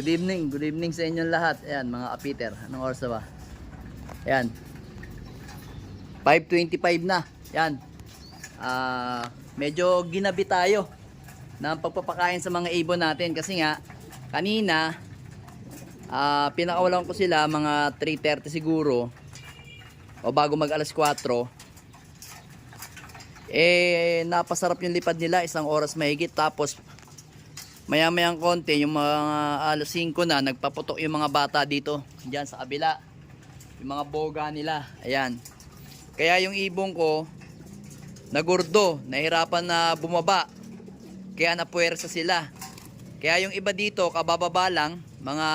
Good evening sa inyong lahat. Ayan, mga kapiter. Anong oras na ba? Ayan. 5:25 na. Ayan. Medyo ginabi tayo ng pagpapakain sa mga ibon natin. Kasi nga, kanina, pinakawalan ko sila mga 3:30 siguro. O bago mag alas 4. Napasarap yung lipad nila. 1 oras mahigit. Tapos, maya-mayang konti, yung mga alas 5 na, nagpaputok yung mga bata dito, dyan sa kabila. Yung mga boga nila, ayan. Kaya yung ibong ko, nagurdo, nahirapan na bumaba. Kaya napuwersa sila. Kaya yung iba dito, kabababa lang, mga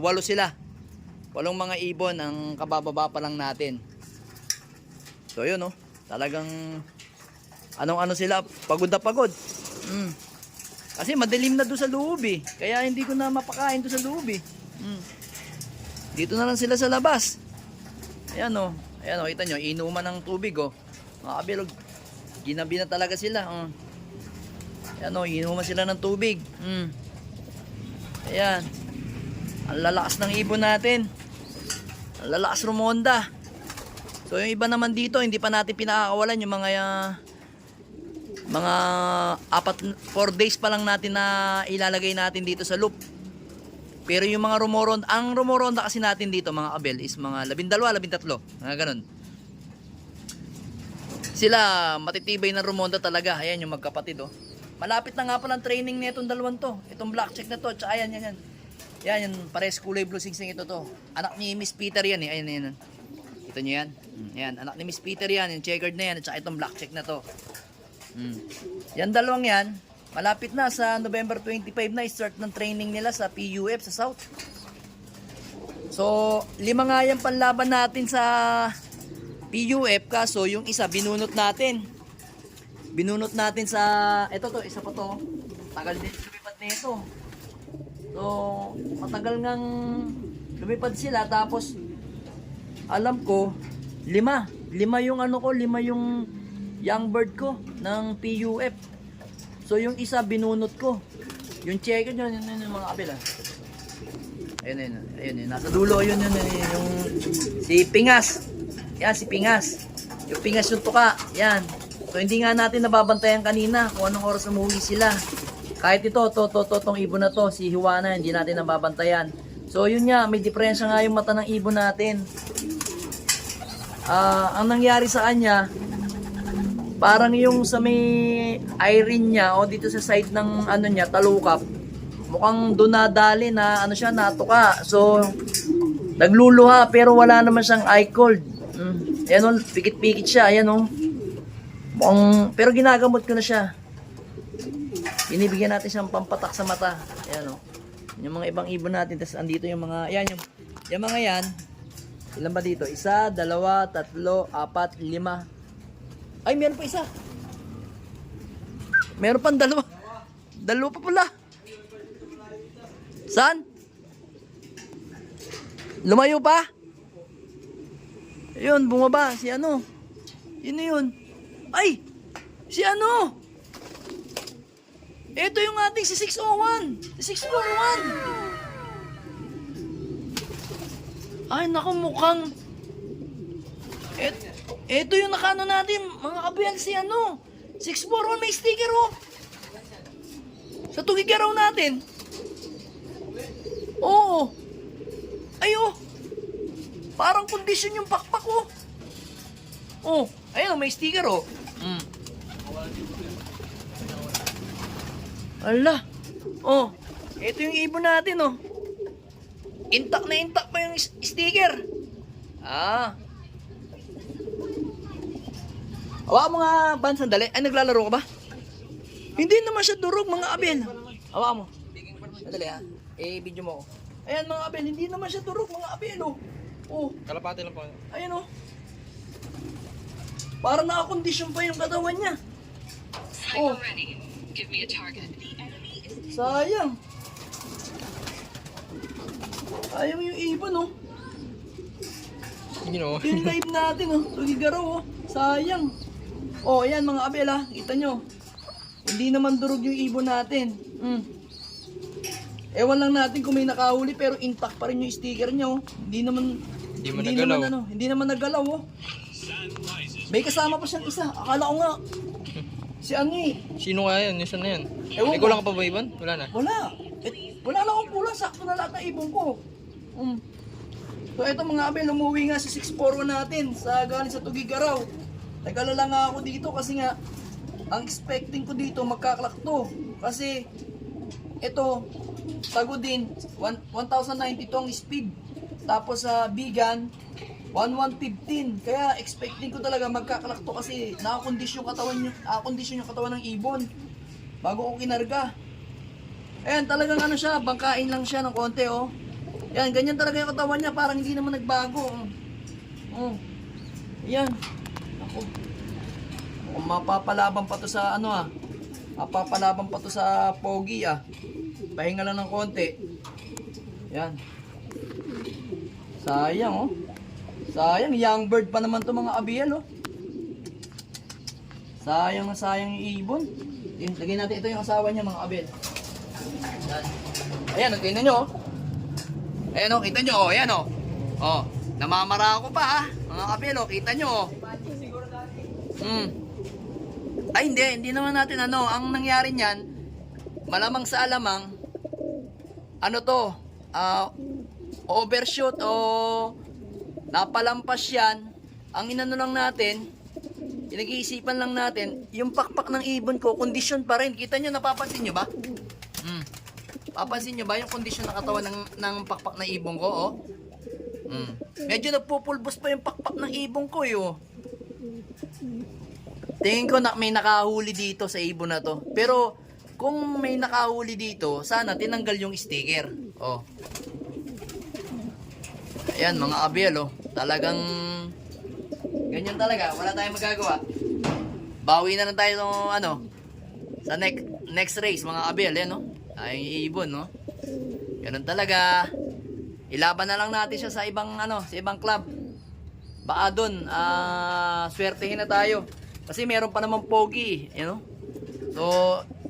8 sila. 8 mga ibon ang kabababa pa lang natin. So yun, talagang, anong-ano sila, pagod na pagod. Kasi madilim na doon sa loob eh. Kaya hindi ko na mapakain doon sa loob eh. Dito na lang sila sa labas. Ayan o. Ayan o, kita nyo, inuman ng tubig o. Mga kabilog, ginabi na talaga sila. Ayan o, inuman sila ng tubig. Ayan. Ang lalakas ng ibon natin. Ang lalakas rumonda. So yung iba naman dito, hindi pa natin pinakakawalan yung mga 4 days pa lang natin na ilalagay natin dito sa loop. Pero yung mga rumoronda, ang rumoronda kasi natin dito mga kabel is mga 12, 13, mga ganun. Sila matitibay na rumonda talaga. Ayan yung magkapatid oh. Malapit na nga pala ang training na itong dalawang to. Itong black check na to, tsaka yan. Yan yung pares kulay blue singsing ito to. Anak ni Miss Peter yan eh. Ayan. Ito nyo yan. Yan, anak ni Miss Peter yan. Yung checkered na yan, tsaka itong black check na to. Yan dalawang yan, malapit na sa November 25 na start ng training nila sa PUF sa South. So 5 nga yan panlaban natin sa PUF, kaso yung isa binunot natin. Binunot natin sa ito to, isa pa to. Tagal din lumipad na ito. So matagal ngang lumipad sila, tapos alam ko 5 yung ano ko, 5 yung young bird ko ng PUF. So yung isa binunot ko. Yung checker yun yung mga kabila. Ayun, nasa dulo yun yung si Pingas. Yan si Pingas. Yung Pingas yung tuka. Yan. So hindi nga natin nababantayan kanina kung anong oras umuwi sila. Kahit ito, tong ibon na to, si Hiwana, hindi natin nababantayan. So yun nga, may diferensya nga yung mata ng ibon natin. Ang nangyari sa kanya, parang yung sa may Irene niya o dito sa side ng ano niya, talukap, mukhang dunadali na ano siya, natuka. So nagluluha pero wala naman siyang eye cold. Ayan o, pikit-pikit siya. Ayan o, mukhang, pero ginagamot ko na siya. Binibigyan natin siyang pampatak sa mata. Ayan o, yung mga ibang ibon natin. Tapos andito yung mga, ayan yung mga yan. Ilan ba dito? 1, 2, 3, 4, 5. Ay, meron pa isa. Meron pang 2. 2 pa pala. Saan? Lumayo pa? Ayun, bumaba. Si ano? Yun. Ay! Si ano? Ito yung ating si 601. Si 641. Ay, naku, mukhang... Ito yung nakano natin, mga kabiyag, si ano, 641, may sticker oh. Sa tugigaraw natin. Oo. Ayo. Parang kondisyon yung pakpak oh. Oh, ayun, may sticker oh. Ala. Oh, ito yung ibon natin oh. Intact na intact pa yung sticker. Hawa mo nga, Ban, sandali. Ay, naglalaro ka ba? Hindi naman siya durog, mga abel. Hawa mo. Sandali ha. Video mo ako. Ayan, mga abel, hindi naman siya durog, mga abel. Oh. Kalapati lang po. Ayan oh. Parang nakakondisyon pa yung katawan niya. Oh. Sayang. Sayang yung ibon oh. Yung live natin oh. Tugigaraw oh. Sayang. Oh, ayan mga abel ha. Kita nyo. Hindi naman durog yung ibon natin. Ewan lang natin kung may nakahuli pero intact pa rin yung sticker niya oh. Hindi naman nagalaw oh. May kasama pa siyang isa. Akala ko nga si ano eh. Sino nga yan? Yung na yan? Ewan May kulang ka pa ba, Ivan? Wala na? Wala. Wala na akong kulang. Sakto na lahat ng ibon ko. So ito mga abel, umuwi nga si 641 natin galing sa Tugigaraw. Nag-alala nga ako dito kasi nga ang expecting ko dito magkaklak to. Kasi ito tago din 1090 tong speed. Tapos sa Bigan 1115. Kaya expecting ko talaga magkaklak to kasi nakakondisyon yung katawan ng ibon bago ko kinarga. Ayan, talagang ano siya, bangkain lang siya ng konti oh. Yan, ganyan talaga yung katawan niya, parang hindi naman nagbago. Oh. Yan. Ako. Mapapalaban pa to sa ano ah. Mapapalaban pa to sa pogi ah. Pahinga lang ng konti. Yan. Sayang oh. Sayang, young bird pa naman to mga abiel oh. Sayang na sayang yung ibon. Lagyan natin ito yung asawa niya mga abel. Yan. Ayan, tingnan nyo oh. Ayan o, kita nyo o, ayan o. O, namamara ako pa ha, mga kapil o, kita nyo o. Ay hindi naman natin ano, ang nangyari niyan, malamang sa alamang, ano to, overshoot o napalampas yan. Ang inano lang natin, pinag-iisipan lang natin, yung pakpak ng ibon ko, kondisyon pa rin. Kita nyo, napapansin nyo ba? Papansin nyo ba yung kondisyon ng katawan ng pakpak ng ibon ko, oh? Medyo nagpupulbos pa yung pakpak ng ibon ko, oh. Tingin ko na may nakahuli dito sa ibon na to. Pero, kung may nakahuli dito, sana tinanggal yung sticker, oh. Ayan, mga abel, oh. Talagang, ganyan talaga. Wala tayong magagawa. Bawi na lang tayo ng, ano, sa next race, mga abel, yan, oh. Ay ibon no. Ganun talaga. Ilaban na lang natin siya sa ibang ano, sa ibang club. Baka doon swertehin na tayo. Kasi meron pa namang pogi, you know. So,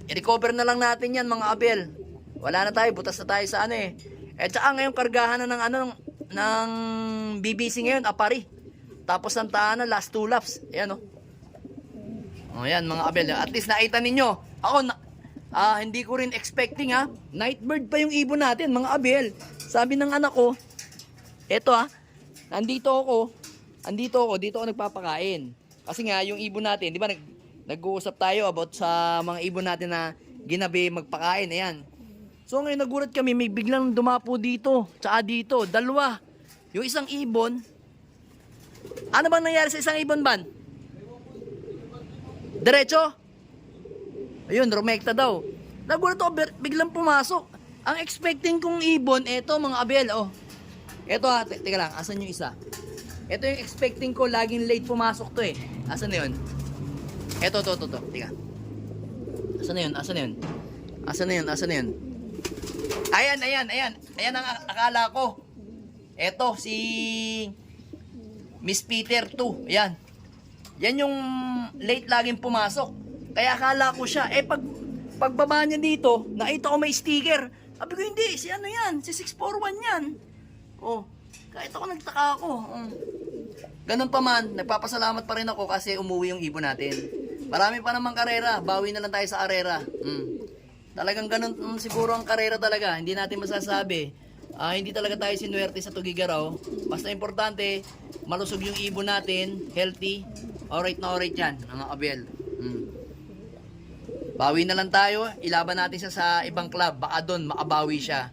i-recover na lang natin 'yan mga abel. Wala na tayo, butas na tayo sa ano eh. Eh tsaka ngayon kargahan na ng ano ng BBC ngayon, Apari. Tapos Santa Ana last 2 laps. Ayan oh. Oh, yan mga abel. At least nakita ninyo. Ako hindi ko rin expecting ha. Nightbird pa yung ibon natin, mga abel. Sabi ng anak ko, eto nandito ako, dito ako nagpapakain. Kasi nga, yung ibon natin, di ba, nag-uusap tayo about sa mga ibon natin na ginabi magpakain, ayan. So ngayon nagulat kami, may biglang dumapo dito, tsaka dito, dalawa. Yung isang ibon, ano bang nangyari sa isang ibon, Ban? Diretso? Ayun, rumekta daw. Nagulat ako, biglang pumasok. Ang expecting kong ibon, eto mga abel, oh. Eto teka lang, asan yung isa? Eto yung expecting ko, laging late pumasok to eh. Asan na yun? Eto, teka. Asan na yun? Ayan. Ayan ang akala ko. Eto, si Miss Peter 2, ayan. Yan yung late laging pumasok. Kaya akala ko siya, pagbaba niya dito, nakita ko may sticker. Sabi ko, hindi, si ano yan, si 641 yan. Oh, kahit ako nagtaka ako. Ganun pa man, nagpapasalamat pa rin ako kasi umuwi yung ibon natin. Marami pa namang karera, bawi na lang tayo sa karera. Talagang ganun siguro ang karera talaga, hindi natin masasabi. Hindi talaga tayo sinuwerte sa Tugigaraw. Basta importante, malusog yung ibon natin, healthy. Alright na alright yan, mga abel. Bawi na lang tayo, ilaban natin siya sa ibang club, baka doon makabawi siya.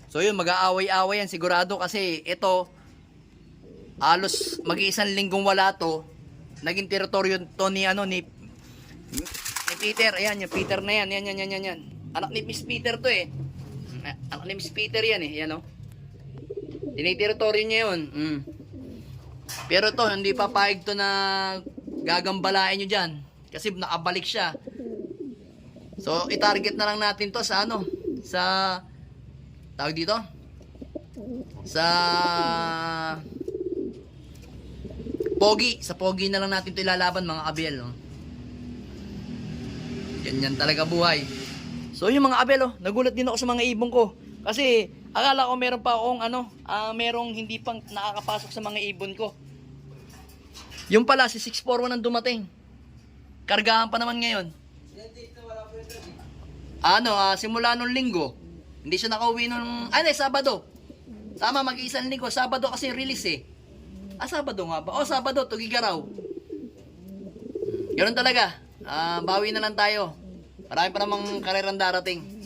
So yun, mag-aaway-aaway yan sigurado kasi ito, halos mag-iisang linggong wala to, naging teritoryo to ni Peter, ayan, yung Peter na yan. Anak ni Miss Peter to eh. Anak ni Miss Peter yan eh, yan o. Tiniteritoryo niya yun. Pero to, hindi papayag to na gagambalain nyo dyan. Kasi nakabalik siya. So, i-target na lang natin to sa ano, sa, tawag dito, sa pogi. Sa pogi na lang natin to ilalaban mga kabel, no? Ganyan talaga buhay. So yung mga abel, nagulat din ako sa mga ibon ko. Kasi akala ko meron pa akong merong hindi pang nakakapasok sa mga ibon ko. Yung pala, si 641 ang dumating. Kargahan pa naman ngayon. Simula nung linggo. Hindi siya nakauwi nung, Sabado. Tama, mag-iisang linggo. Sabado kasi release eh. Sabado nga ba? Sabado, Tugigaraw. Ganun talaga. Bawi na lang tayo. Marami pa namang karerang darating.